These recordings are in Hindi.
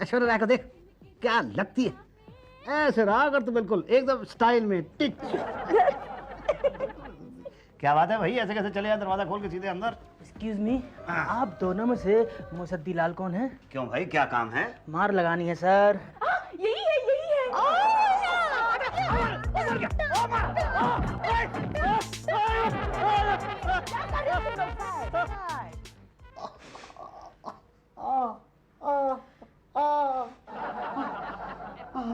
ऐश्वर्या को देख क्या लगती है, ऐसे रहा कर तो बिल्कुल एकदम स्टाइल में टिच। क्या बात है भाई, ऐसे कैसे चले यार, दरवाजा खोल के सीधे अंदर। एक्सक्यूज मी, आप दोनों में से मुसद्दी लाल कौन है? क्यों भाई, क्या काम है? मार लगानी है सर। यही है, यही है।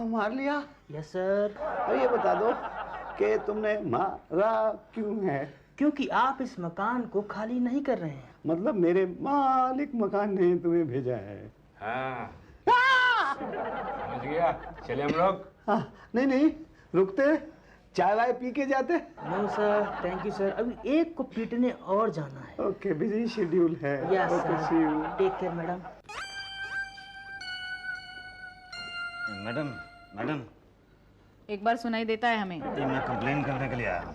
मार लिया? Yes sir. अब ये बता दो कि तुमने मारा क्यों है? क्योंकि आप इस मकान को खाली नहीं कर रहे हैं। मतलब मेरे मालिक मकान ने तुम्हें भेजा है? हाँ समझ गया, चले हम लोग। हाँ, नहीं नहीं रुकते, चाय वाय पी के जाते। No sir, thank you sir, अभी एक को पीटने और जाना है। ओके, बिजी शेड्यूल है। Yes sir, take care madam. Madam madam, एक बार सुनाई देता है हमें। ये मैं कंप्लेन करने के लिए आया हूँ।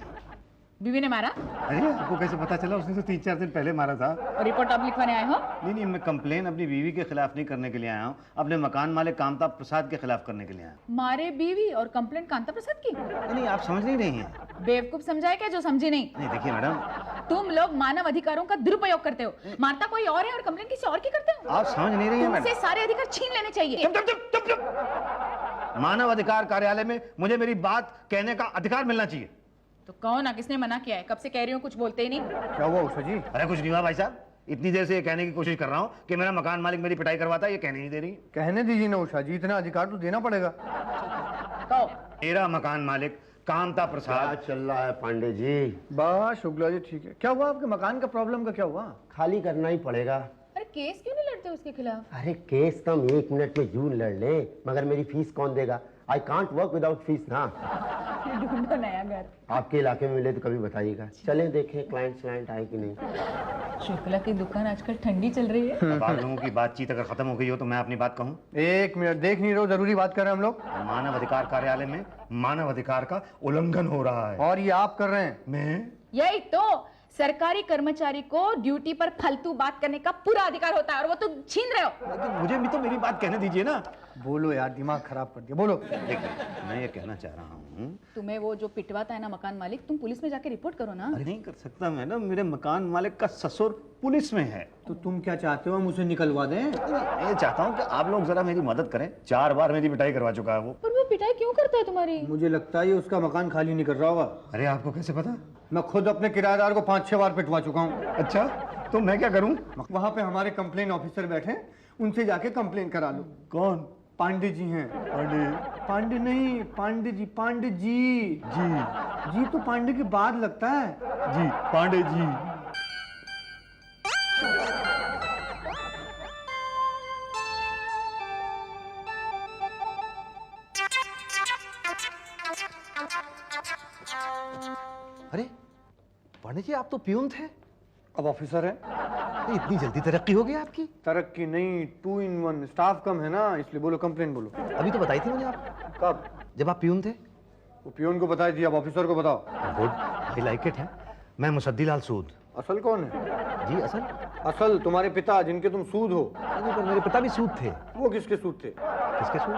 बीवी ने मारा अरे आपको कैसे पता चला? उसने तो 3-4 दिन पहले मारा था। और रिपोर्ट आप लिखवाने आए हो? नहीं नहीं, मैं कंप्लेन अपनी बीवी के खिलाफ नहीं करने के लिए आया हूँ, अपने मकान मालिक कामता प्रसाद के खिलाफ करने के लिए आया हूँ। मारे बीवी और कंप्लेंट कांता प्रसाद की? नहीं, आप समझ नहीं रही हैं। बेवकूफ समझाए क्या जो समझी नहीं? नहीं देखिए मैडम, तुम लोग मानव अधिकारों का दुरुपयोग करते हो। मारता कोई और है और कंप्लेंट किसी और की करते हो। आप समझ नहीं रही हैं मैडम। तुमसे सारे अधिकार छीन लेने चाहिए। मानव अधिकार कार्यालय में मुझे मेरी बात कहने का अधिकार मिलना चाहिए। तो कौन ना, किसने मना किया है? कब से कह रही हूँ, कुछ बोलते ही नहीं। क्या हुआ उषा जी? अरे कुछ नहीं हुआ भाई साहब, इतनी देर से ये कहने की कोशिश कर रहा हूँ कि मेरा मकान मालिक मेरी पिटाई करवाता है, ये कहने नहीं दे रही। कहने दीजिए ना उषा जी, इतना अधिकार तो देना पड़ेगा। कहो। मेरा मकान मालिक कामता प्रसाद। क्या चल रहा है पांडे जी? बस शुक्ला जी ठीक है। क्या हुआ आपके मकान का प्रॉब्लम का क्या हुआ? खाली करना ही पड़ेगा। अरे केस क्यों नहीं लड़ते उसके खिलाफ? अरे केस तो हम 1 मिनट में यूं लड़ ले, मगर मेरी फीस कौन देगा? I can't work without fees ना। ढूंढो नया घर। आपके इलाके में मिले तो कभी बताइएगा। चलें देखें क्लाइंट आए कि नहीं। शुक्ला की दुकान आजकल ठंडी चल रही है। अब आप लोगों की बातचीत अगर खत्म हो गई हो तो मैं अपनी बात कहूँ। 1 मिनट, देख नहीं रहे हो, जरूरी बात कर रहे हैं हम लोग। मानव अधिकार कार्यालय में मानव अधिकार का उल्लंघन हो रहा है। और ये आप कर रहे हैं? मैं? यही तो, सरकारी कर्मचारी को ड्यूटी पर फालतू बात करने का पूरा अधिकार होता है और वो तुम छीन रहे हो। लेकिन मुझे भी तो मेरी बात कहने दीजिए ना। बोलो यार, दिमाग खराब कर दिया, बोलो। देखिए, मैं ये कहना चाह रहा हूँ, तुम्हें वो जो पिटवाता है ना मकान मालिक, तुम पुलिस में जाके रिपोर्ट करो ना। अरे नहीं कर सकता मैडम, मेरे मकान मालिक का ससुर पुलिस में है। तो तुम क्या चाहते हो, हम उसे निकलवा दें? मैं चाहता हूँ कि आप लोग जरा मेरी मदद करें। 4 बार मेरी पिटाई करवा चुका है वो। पर वो पिटाई क्यों करता है तुम्हारी? मुझे लगता है ये उसका मकान खाली नहीं कर रहा होगा। अरे आपको कैसे पता? मैं खुद अपने किराएदार को 5-6 बार पिटवा चुका हूँ। अच्छा, तो मैं क्या करूँ? वहाँ पे हमारे कंप्लेन ऑफिसर बैठे, उनसे जाके कंप्लेन करा लो। कौन? पांडे जी हैं। पांडे नहीं, पांडे जी। जी तो पांडे के बाद लगता है। जी, पांडे जी। अरे पांडे जी, आप तो प्यून थे, अब ऑफिसर है। इतनी जल्दी तरक्की हो गई आपकी? तरक्की नहीं, 2 in 1, स्टाफ कम है ना, इसलिए। बोलो, कंप्लेन बोलो। अभी तो बताई थी मैंने आप। कब? जब आप प्यून थे। वो पियोन को बताई थी, अब ऑफिसर को बताओ। गुड, आई लाइक इट है। मैं मुसद्दी लाल सूद। असल कौन है? जी असल? असल तुम्हारे पिता, जिनके तुम सूद हो। नहीं, पर मेरे पिता भी सूद थे। वो किसके सूद थे? किसके सूद?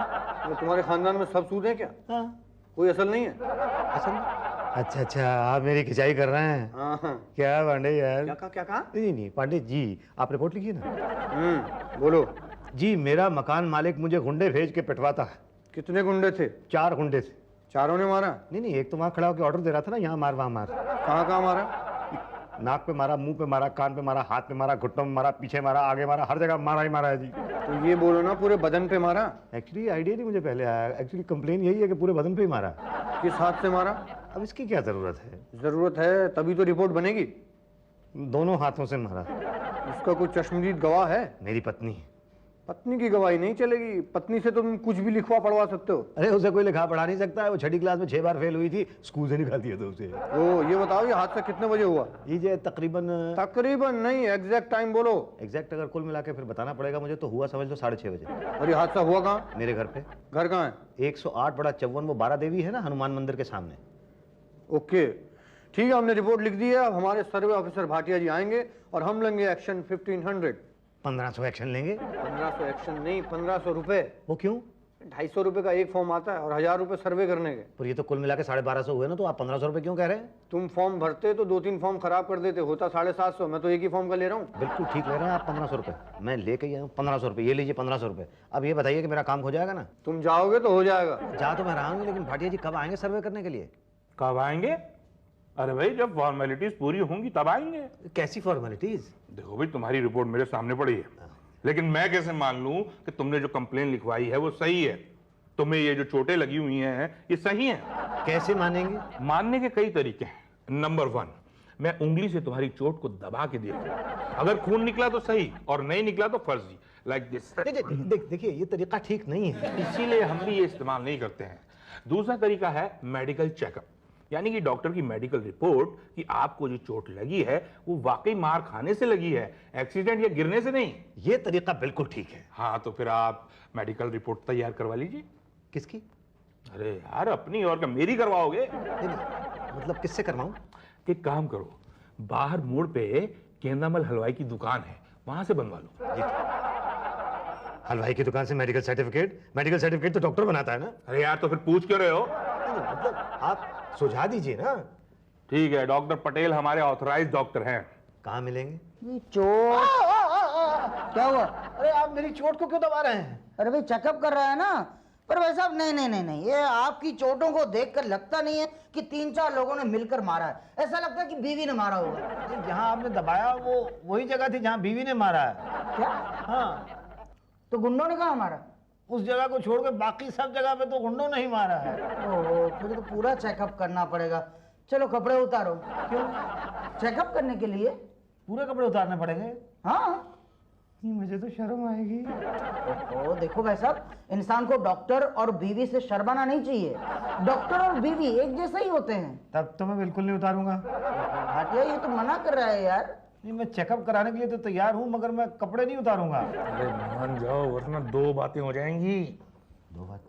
वो तुम्हारे खानदान में सब सूद है क्या? हाँ। कोई असल नहीं है? असल? अच्छा, आप मेरी खिंचाई कर रहे हैं। हाँ। क्या पांडे यार? क्या कहा? नहीं पांडे जी, आप रिपोर्ट लिखिए ना। बोलो। जी, मेरा मकान मालिक मुझे गुंडे भेज के पिटवाता है। कितने गुंडे थे? 4 गुंडे थे। चारों ने मारा? नहीं, एक तो वहाँ खड़ा होकर ऑर्डर दे रहा था ना, यहाँ मार वहाँ मार। कहाँ मारा? नाक पे मारा, मुंह पे मारा, कान पे मारा, हाथ पे मारा, घुटनों में मारा, पीछे मारा, आगे मारा, हर जगह मारा ही मारा है जी। तो ये बोलो ना, पूरे बदन पे मारा? एक्चुअली आइडिया नहीं मुझे पहले आया। एक्चुअली कंप्लेन यही है कि पूरे बदन पे ही मारा। किस हाथ से मारा? अब इसकी क्या जरूरत है? जरूरत है तभी तो रिपोर्ट बनेगी। दोनों हाथों से मारा। उसका कोई चश्मदीद गवाह है? मेरी पत्नी। पत्नी की गवाही नहीं चलेगी। पत्नी से तुम कुछ भी लिखवा पढ़वा सकते हो। अरे उसे कोई लिखा पढ़ा नहीं सकता है, वो 6ठी क्लास में 6 बार फेल हुई थी, स्कूल से निकाल दिया था उसे। ओ, ये बताओ, ये हादसा कितने बजे हुआ? ये तकरीबन नहीं, एग्जैक्ट टाइम बोलो। एग्जैक्ट अगर कुल मिला के फिर बताना पड़ेगा मुझे, तो हुआ समझ लो 6:30 बजे। और ये हादसा हुआ कहाँ? मेरे घर पे। घर कहाँ है? 108 बड़ा 54, वो 12 देवी है ना, हनुमान मंदिर के सामने। ओके, ठीक है, हमने रिपोर्ट लिख दी है। अब हमारे सर्वे ऑफिसर भाटिया जी आएंगे और हम लेंगे एक्शन 1500। 1500 एक्शन लेंगे। 1500 एक्शन नहीं, 1500 रुपए। वो क्यों? 250 रुपए का एक फॉर्म आता है और 1000 रुपए सर्वे करने के। पर ये तो कुल मिला के 1250 हुए ना, तो आप 1500 रुपए क्यों कह रहे हैं? तुम फॉर्म भरते तो 2-3 फॉर्म खराब कर देते, होता 750। मैं तो एक ही फॉर्म का ले रहा हूँ। बिल्कुल ठीक ले रहे हैं आप। 1500 रुपए मैं लेके ही आया हूँ। 1500 रुपए ये लीजिए। 1500 रुपए। अब ये बताइए कि मेरा काम हो जाएगा ना? तुम जाओगे तो हो जाएगा। जा तो मैं रहा हूँ, लेकिन भाटिया जी कब आएंगे सर्वे करने के लिए? कब आएंगे? अरे भाई जब फॉर्मेलिटीज पूरी होंगी तब आएंगे। कैसी फॉर्मेलिटीज? देखो भाई तुम्हारी रिपोर्ट मेरे सामने पड़ी है, लेकिन मैं कैसे मान लूं कि तुमने जो कंप्लेन लिखवाई है वो सही है? तुम्हें ये जो चोटें लगी हुई हैं ये सही हैं? कैसे मानेंगे? मानने के कई तरीके हैं। नंबर 1, मैं उंगली से तुम्हारी चोट को दबा के देखूं, अगर खून निकला तो सही और नहीं निकला तो फर्जी, लाइक दिस। देखिए ये तरीका ठीक नहीं है, इसीलिए हम भी ये इस्तेमाल नहीं करते हैं। दूसरा तरीका है मेडिकल चेकअप, यानी कि डॉक्टर की मेडिकल रिपोर्ट कि आपको जो चोट लगी है वो वाकई मार खाने से लगी है, एक्सीडेंट या गिरने से नहीं। ये तरीका बिल्कुल ठीक है। हाँ तो फिर आप मेडिकल रिपोर्ट तैयार करवा लीजिए। किसकी? अरे यार अपनी और क्या मेरी करवाओगे? मतलब किससे करवाऊं? एक काम करो, बाहर मोड़ पे केंदामल हलवाई की दुकान है, वहां से बनवा लो। हलवाई की दुकान से मेडिकल सर्टिफिकेट तो डॉक्टर बनाता है ना? अरे यार तो फिर पूछ क्यों रहे हो? मतलब आप सुझा दीजिए ना। ठीक है, डॉक्टर पटेल हमारे ऑथराइज्ड डॉक्टर हैं। कहाँ मिलेंगे? ये चोट क्या हुआ? अरे आप मेरी चोट को क्यों दबा रहे हैं? अरे भाई चेकअप कर रहा है ना। पर भाई साहब नहीं, ये आपकी चोटों को देखकर लगता नहीं है कि 3-4 लोगों ने मिलकर मारा है। ऐसा लगता है कि बीवी ने मारा होगा। जहाँ आपने दबाया वो वही जगह थी जहाँ बीवी ने मारा है। क्या? हाँ, तो गुंडों ने कहा मारा? उस जगह को छोड़ के बाकी सब जगह पे तो गुंडों ने ही मारा है। ओहो, फिर तो पूरा चेकअप करना पड़ेगा। चलो कपड़े उतारो। क्यों? चेकअप करने के लिए? पूरे कपड़े उतारने पड़ेंगे? हाँ। मुझे तो शर्म आएगी। ओहो, देखो भाई साहब, इंसान को डॉक्टर और बीवी से शर्माना नहीं चाहिए। डॉक्टर और बीवी एक जैसे ही होते हैं। तब तो मैं बिल्कुल नहीं उतारूंगा। भाटिया ये तो मना कर रहा है यार। नहीं, मैं चेकअप कराने के लिए तो तैयार हूँ, मगर मैं कपड़े नहीं उतारूंगा। अरे मान जाओ वरना 2 बातें हो जाएंगी। 2 बात?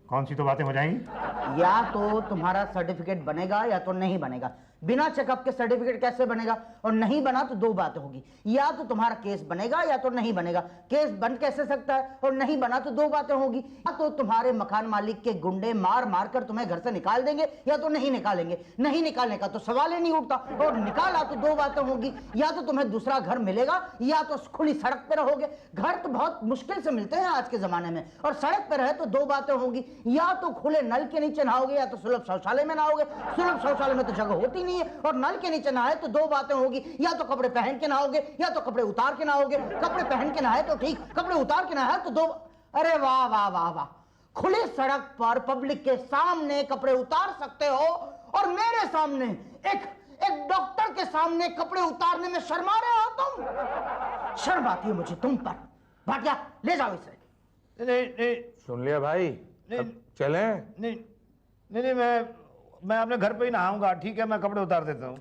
कौन सी 2 बातें हो जाएंगी? या तो तुम्हारा सर्टिफिकेट बनेगा या तो नहीं बनेगा। बिना चेकअप के सर्टिफिकेट कैसे बनेगा? और नहीं बना तो 2 बातें होगी, या तो तुम्हारा केस बनेगा या तो नहीं बनेगा। केस बन कैसे सकता है? और नहीं बना तो 2 बातें होगी, या तो तुम्हारे मकान मालिक के गुंडे मार मार कर तुम्हें घर से निकाल देंगे या तो नहीं निकालेंगे। नहीं निकालने का तो सवाल ही नहीं उठता, और निकाला तो 2 बातें होगी, या तो तुम्हें दूसरा घर मिलेगा या तो खुली सड़क पे रहोगे। घर तो बहुत मुश्किल से मिलते हैं आज के जमाने में, और सड़क पे रहे तो 2 बातें होगी, या तो खुले नल के नीचे नहाओगे या तो सुलभ शौचालय में नहाओगे। सुलभ शौचालय में तो जगह होती नहीं है, और नल के नीचे नहाए तो 2 बातें होगी, या तो कपड़े पहन के नहाओगे या तो कपड़े उतार के नहाओगे। कपड़े पहन के नहाए तो ठीक, कपड़े उतार के नहाए तो 2। अरे वाह वाह वाह वाह, खुली सड़क पर पब्लिक के सामने कपड़े उतार सकते हो, और मेरे सामने एक डॉक्टर के सामने कपड़े उतारने में शर्मा रहे हो तुम। शर्म आती है मुझे तुम पर। भाटिया ले जाओ इसे। नहीं, सुन लिया भाई, अब चलें? नहीं, मैं अपने घर पे ही नहाऊंगा। ठीक है, मैं कपड़े उतार देता हूँ।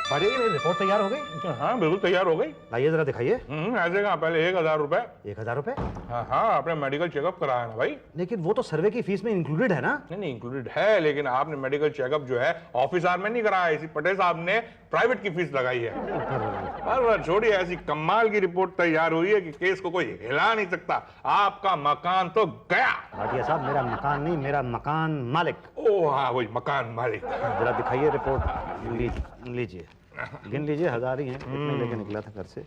भाटिया जी, मेरी रिपोर्ट तैयार हो गई? हाँ बिल्कुल तैयार हो गई। लाइए जरा दिखाइए। ऐसे कहाँ, पहले 1000 रुपए। 1000 रुपए? हाँ हाँ, आपने मेडिकल चेकअप कराया ना भाई? लेकिन वो तो सर्वे की फीस में इंक्लूडेड है ना? नहीं इंक्लूडेड है, लेकिन आपने मेडिकल चेकअप जो है ऑफिस आवर में नहीं कराया, इसी पटेल साहब ने प्राइवेट की फीस लगाई है। पर छोड़िए, ऐसी कमाल की रिपोर्ट तैयार हुई है कि केस को कोई हिला नहीं सकता। आपका मकान तो गया। भाटिया साहब, मेरा मकान नहीं, मेरा मकान मालिक। ओ हाँ, वही मकान मालिक। जरा दिखाइए रिपोर्ट। लीजिए, गिन लीजिए, 1000 ही हैं। कितने लेके निकला था घर से?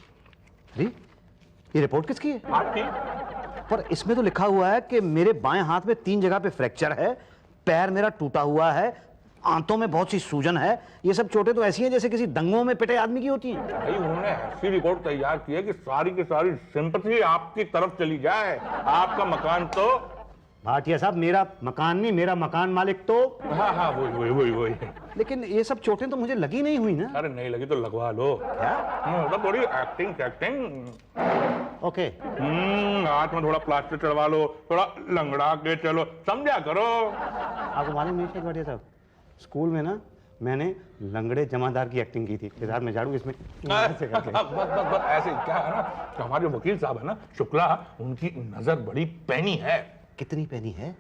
ये रिपोर्ट किसकी है? आपकी। पर इसमें तो लिखा हुआ है कि मेरे बाएं हाथ में 3 जगह पे फ्रैक्चर है, पैर मेरा टूटा हुआ है, आंतों में बहुत सी सूजन है। ये सब चोटें तो ऐसी हैं जैसे किसी दंगों में पिटे आदमी की होती हैं। भाई उन्होंने ऐसी रिपोर्ट तैयार की है कि सारी की सारी सिंपैथी आपकी तरफ चली जाए। आपका मकान तो भाटिया साहब, मेरा मकान नहीं, मेरा मकान मालिक तो। हाँ हाँ, वही। लेकिन ये सब चोटें तो मुझे लगी नहीं हुई ना? अरे नहीं लगी तो लगवा लो। क्या? तो थोड़ी एक्टिंग। ओके। हाथ में थोड़ा प्लास्टर चढ़वा लो, थोड़ा लंगड़ा के चलो, समझा करो। आपको मालूम नहीं भाटिया साहब, स्कूल में ना मैंने लंगड़े जमादार की एक्टिंग की थी। इधर में झाड़ू, इसमें ऐसे करके। बस ऐसे क्या है ना कि हमारे जो वकील साहब है ना शुक्ला, उनकी नजर बड़ी पैनी है। कितनी पैनी है?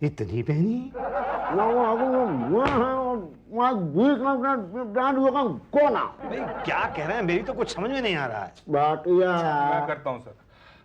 इतनी पैनी? को ना भाई क्या कह रहे हैं, मेरी तो कुछ समझ में नहीं आ रहा है। बाटिया मैं करता हूं सर।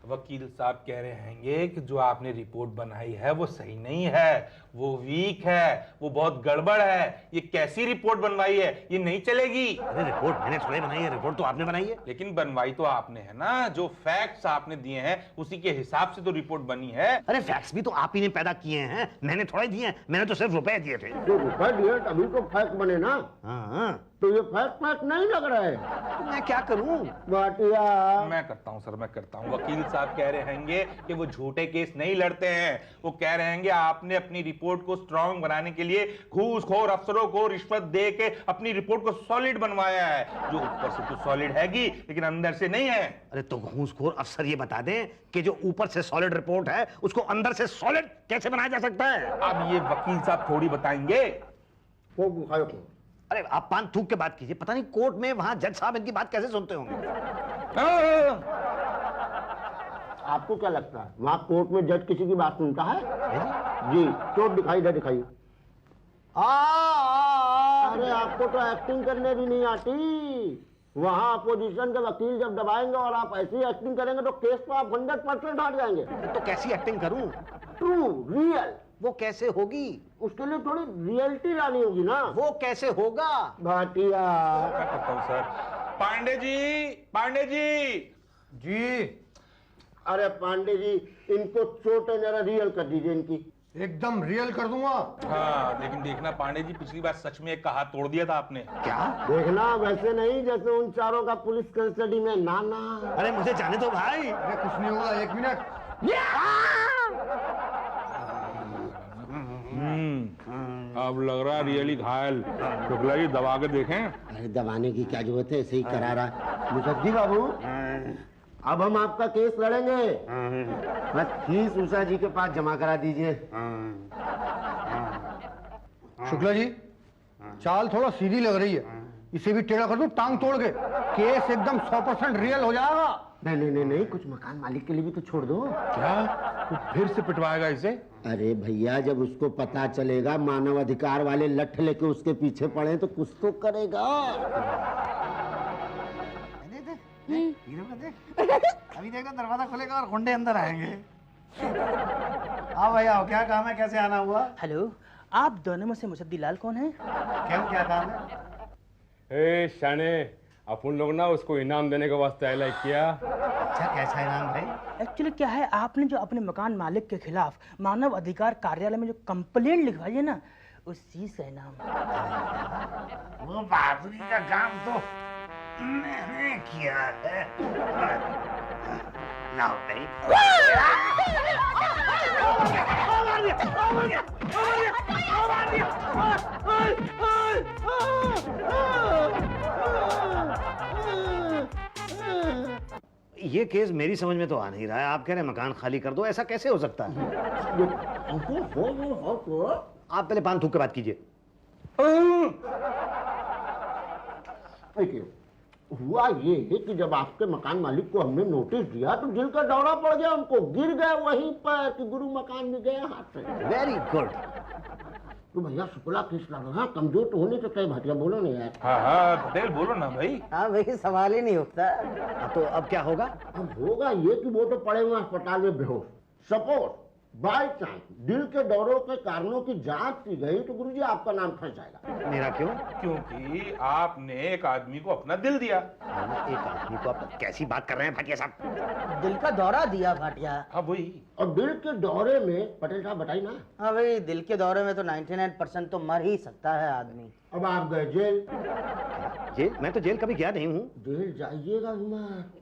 वकील साहब कह रहे हैंगे कि जो आपने रिपोर्ट बनाई है वो सही नहीं है, वो वीक है, वो बहुत गड़बड़ है। ये कैसी रिपोर्ट बनवाई है, ये नहीं चलेगी। अरे रिपोर्ट मैंने थोड़ी बनाई है, रिपोर्ट तो आपने बनाई है। लेकिन बनवाई तो आपने है ना, जो फैक्ट्स आपने दिए हैं उसी के हिसाब से तो रिपोर्ट बनी है। अरे फैक्ट्स भी तो आप ही ने पैदा किए हैं, मैंने थोड़ा ही दिए हैं, मैंने तो सिर्फ रुपए दिए थे। जो रुपए दिए तभी तो फैक्ट बने ना। हाँ तो ये फैक्ट नहीं लग रहा है। तो मैं क्या करूं? बाटिया मैं करता हूं सर, मैं करता हूं। वकील साहब कह रहे हैंगे कि वो झूठे केस नहीं लड़ते हैं। वो कह रहे हैंगे आपने अपनी रिपोर्ट को स्ट्रांग बनाने के लिए घूसखोर अफसरों को रिश्वत दे के अपनी रिपोर्ट को सॉलिड बनवाया है, जो ऊपर से तो सॉलिड हैगी लेकिन अंदर से नहीं है। अरे तो घूसखोर अफसर ये बता दें कि जो ऊपर से सॉलिड रिपोर्ट है उसको अंदर से सॉलिड कैसे बनाया जा सकता है? अब ये वकील साहब थोड़ी बताएंगे। वो बुखार को अरे आप पान थूक के बात कीजिए, पता नहीं कोर्ट में वहां जज साहब इनकी बात कैसे सुनते होंगे। आपको क्या लगता है वहाँ कोर्ट में जज किसी की बात सुनता है? जी चोट दिखाई दे दिखाई। अरे आपको तो एक्टिंग करने भी नहीं आती। वहाँ अपोजिशन के वकील जब दबाएंगे और आप ऐसी एक्टिंग करेंगे तो केस तो आप 100% हार जाएंगे। तो कैसी एक्टिंग करूं? ट्रू रियल वो कैसे होगी? उसके लिए थोड़ी रियलिटी लानी होगी ना। वो कैसे होगा? भाटिया मैं करता हूं सर। पांडे जी, पांडे जी। जी अरे पांडे जी इनको चोट है जरा रियल कर दीजिए इनकी। एकदम रियल कर दूंगा। हाँ लेकिन देखना पांडे जी, पिछली बार सच में एक का हाथ तोड़ दिया था आपने। क्या? देखना वैसे नहीं जैसे उन चारों का पुलिस कस्टडी में नाना। अरे मुझे जाने दो भाई। अरे कुछ नहीं होगा, 1 मिनट। अब लग रहा है रियली घायल। शुक्ला जी दबा के देखें। अरे दबाने की क्या जरूरत है, ऐसे ही करा रहा। मुसद्दी बाबू अब हम आपका केस लड़ेंगे, बस फीस उषा जी के पास जमा करा दीजिए। शुक्ला जी चाल थोड़ा सीधी लग रही है, इसे भी टेढ़ा कर दूं टांग तोड़ के, केस एकदम 100% रियल हो जाएगा। नहीं नहीं नहीं नहीं, कुछ मकान मालिक के लिए भी तो छोड़ दो। क्या वो फिर से पिटवाएगा इसे? अरे भैया जब उसको पता चलेगा मानव अधिकार वाले लठ लेके उसके पीछे पड़े तो कुछ तो करेगा। अभी देखो दरवाजा खुलेगा और गुंडे अंदर आएंगे। आओ भैया, क्या काम है, कैसे आना हुआ? हेलो, आप दोनों में से मुसद्दी लाल कौन है? क्यों, क्या काम है? ए शाने, अपन लोग ना उसको इनाम देने के वास्ते अलाइक किया। अच्छा कैसा इनाम भाई? एक्चुअली क्या है, आपने जो अपने मकान मालिक के खिलाफ मानव अधिकार कार्यालय में जो कंप्लेंट लिखवाई है ना, उस चीज का इनाम। वो बहादुरी का काम तो मैंने किया है। लाओ भाई। ये केस मेरी समझ में तो आ नहीं रहा है। आप कह रहे हैं मकान खाली कर दो, ऐसा कैसे हो सकता है? आप पहले पान थूक के बात कीजिए। देखिए हुआ ये है कि जब आपके मकान मालिक को हमने नोटिस दिया तो दिल का दौरा पड़ गया उनको, गिर गए वहीं पर कि गुरु मकान भी गया हाथ से। Very good. तो भैया शुक्ला किस लगा, कमजोर तो होने से कई भाटिया बोलो ना यार। हाँ हाँ पटेल बोलो ना भाई। हाँ भाई, सवाल ही नहीं उठता। तो अब क्या होगा? अब होगा ये कि वो तो पड़े हुए अस्पताल में बेहोश। सपोज बाय चांस दिल के दौरों के कारणों की जांच की गई तो गुरुजी आपका नाम फंस जाएगा। मेरा क्यों? क्योंकि आपने एक आदमी को अपना दिल दिया। मैंने एक आदमी को आप कैसी बात कर रहे हैं भाटिया साहब? दिल का दौरा दिया भाटिया। हाँ वही। और दिल के दौरे में पटेल साहब बताइए ना। हाँ भाई, दिल के दौरे में तो 99% तो मर ही सकता है आदमी। अब आप गए जेल। जेल? मैं तो जेल कभी गया नहीं हूँ। जेल जाइएगा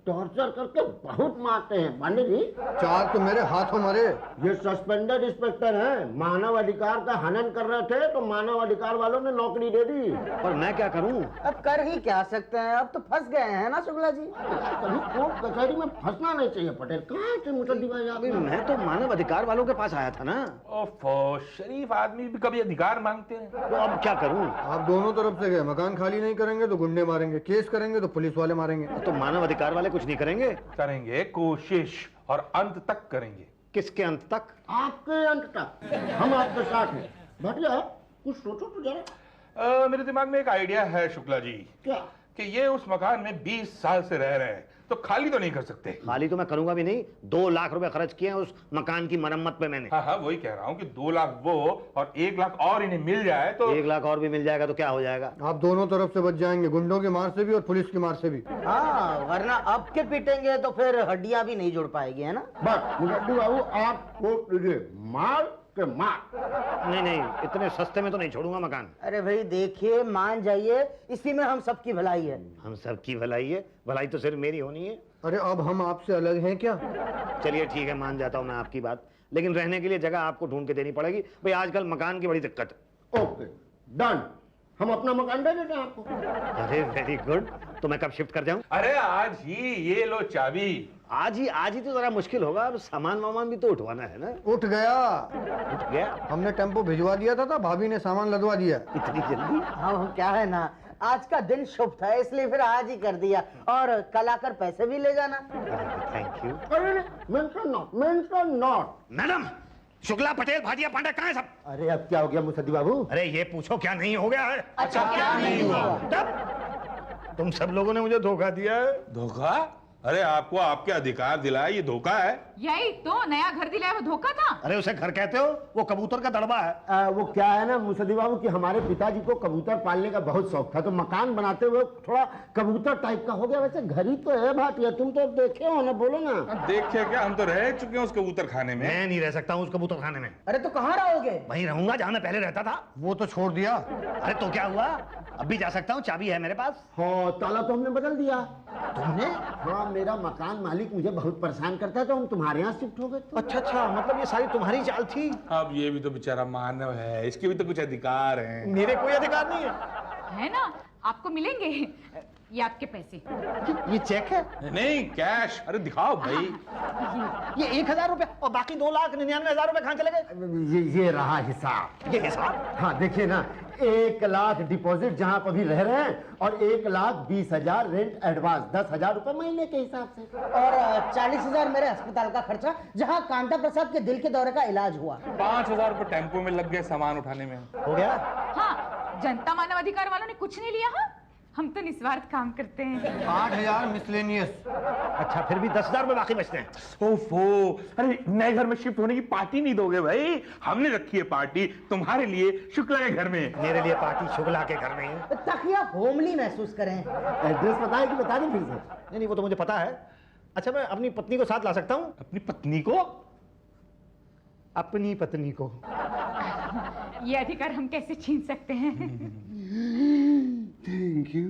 टॉर्चर करके बहुत मारते हैं पांडे जी। चाल तो मेरे हाथों मरे। ये सस्पेंडेड इंस्पेक्टर हैं, मानव अधिकार का हनन कर रहे थे तो मानव अधिकार वालों ने नौकरी दे दी। पर मैं क्या करूँ? अब कर ही क्या सकते हैं, अब तो फंस गए हैं ना शुक्ला जी। कभी कोर्ट कचहरी में फंसना नहीं चाहिए पटेल। कहाँ से मुसद्दी भाई आप? अभी मैं तो मानव अधिकार वालों के पास आया था ना। ओफो, शरीफ आदमी भी कभी अधिकार मांगते हैं। तो अब क्या करूँ? आप दोनों तरफ से गए, मकान खाली नहीं करेंगे तो गुंडे मारेंगे, केस करेंगे तो पुलिस वाले मारेंगे। तो मानव अधिकार वाले कुछ नहीं करेंगे? करेंगे कोशिश और अंत तक करेंगे। किसके अंत तक? आपके अंत तक हम आपके साथ हैं। भाटिया कुछ सोचो तो जरा। मेरे दिमाग में एक आइडिया है शुक्ला जी क्या? कि ये उस मकान में 20 साल से रह रहे हैं तो खाली तो नहीं कर सकते। खाली तो मैं करूंगा भी नहीं। 2 लाख रुपए खर्च किए हैं उस मकान की मरम्मत पे मैंने। हाँ हाँ, वही कह रहा हूँ कि 2 लाख वो और 1 लाख और इन्हें मिल जाए तो 1 लाख और भी मिल जाएगा तो क्या हो जाएगा? आप दोनों तरफ से बच जाएंगे, गुंडों की मार से भी और पुलिस की मार से भी। हाँ, वरना अब के पीटेंगे तो फिर हड्डियां भी नहीं जुड़ पाएगी, है ना? बस मुजद्दी बाबू आप छोड़ दीजिए, मार के मार। नहीं नहीं, इतने सस्ते में तो नहीं छोड़ूंगा मकान। अरे भाई देखिए, मान जाइए, इसी में हम सबकी भलाई है। हम सबकी भलाई है, भलाई तो सिर्फ मेरी होनी है। अरे अब हम आपसे अलग हैं क्या? चलिए ठीक है, मान जाता हूँ मैं आपकी बात, लेकिन रहने के लिए जगह आपको ढूंढ के देनी पड़ेगी भाई। आजकल मकान की बड़ी दिक्कत है। ओके डन, हम अपना मकान दे देते हैं आपको। अरे वेरी गुड। तो मैं कब शिफ्ट कर जाऊं? अरे आज ही ये लो चाबी। आज ही तो जरा मुश्किल होगा। अब सामान वामान भी तो उठवाना है ना। उठ गया, उठ गया? हमने टेम्पो भिजवा दिया था, भाभी ने सामान लदवा दिया। इतनी जल्दी? हाँ, क्या है ना, आज का दिन शुभ था इसलिए फिर आज ही कर दिया, और कल आकर पैसे भी ले जाना। Thank you. अरे mention not. Madam, Shukla, Patel, Bhatia, Pandey कहाँ है सब? अरे अब क्या हो गया मुसद्दी बाबू? अरे ये पूछो क्या नहीं हो गया है? अच्छा, क्या नहीं हुआ? तब तुम सब लोगों ने मुझे धोखा दिया है। धोखा? अरे आपको आपके अधिकार दिलाए ये धोखा है। यही तो नया घर दिलाया वो धोखा था। अरे उसे घर कहते हो? वो कबूतर का दड़बा है। वो क्या है ना मुसद्दी बाबू कि हमारे पिताजी को कबूतर पालने का बहुत शौक था, तो मकान बनाते हुए थोड़ा कबूतर टाइप का हो गया। वैसे घर ही तो है भाटिया, तुम तो देखे हो ना, बोलो ना। देखे क्या, हम तो रह चुके हैं उस कबूतर खाने में। मैं नहीं रह सकता हूँ उस कबूतर खाने में। अरे तो कहाँ रहोगे? वहीं रहूंगा जहाँ मैं पहले रहता था। वो तो छोड़ दिया। अरे तो क्या हुआ, अब भी जा सकता हूँ, चाबी है मेरे पास। हाँ, ताला तो हमने बदल दिया। तुमने? हाँ, मेरा मकान मालिक मुझे बहुत परेशान करता है, तो हम तुम्हारे यहाँ शिफ्ट हो गए। अच्छा, मतलब ये सारी तुम्हारी चाल थी। अब ये भी तो बेचारा मानव है, इसके भी तो कुछ अधिकार हैं। मेरे कोई अधिकार नहीं है। है ना, आपको मिलेंगे ये आपके पैसे। ये चेक है? नहीं, कैश। अरे दिखाओ भाई। ये 1000 रुपए और बाकी 2,99,000 रुपए कहाँ चले गए? ये रहा हिसाब। ये हिसाब? हाँ देखिए ना, 1 लाख डिपॉजिट जहाँ पर भी रह रहे हैं, और 1,20,000 रेंट एडवांस, 10,000 रुपए महीने के हिसाब से, और 40,000 मेरे अस्पताल का खर्चा, जहाँ कांता प्रसाद के दिल के दौरे का इलाज हुआ। 5,000 रुपए टेम्पो में लग गए सामान उठाने में। हो गया? हाँ, जनता मानव अधिकार वालों ने कुछ नहीं लिया। हाँ, हम तो निस्वार्थ काम करते हैं। 8,000 मिसलेनियस। अच्छा, फिर भी 10,000 रुपए बाकी बचते हैं। ओफो, अरे नए घर में शिफ्ट होने की पार्टी नहीं दोगे भाई? हमने रखी है पार्टी तुम्हारे लिए शुक्ला के घर में। मेरे लिए पार्टी शुक्ला के घर में है। ताकि आप होमली महसूस करें। एड्रेस बताए कि बता दें फिर से? नहीं, वो तो मुझे पता है। अच्छा, मैं अपनी पत्नी को साथ ला सकता हूँ? अपनी पत्नी को? अपनी पत्नी को। ये अधिकार हम कैसे छीन सकते हैं? Thank you.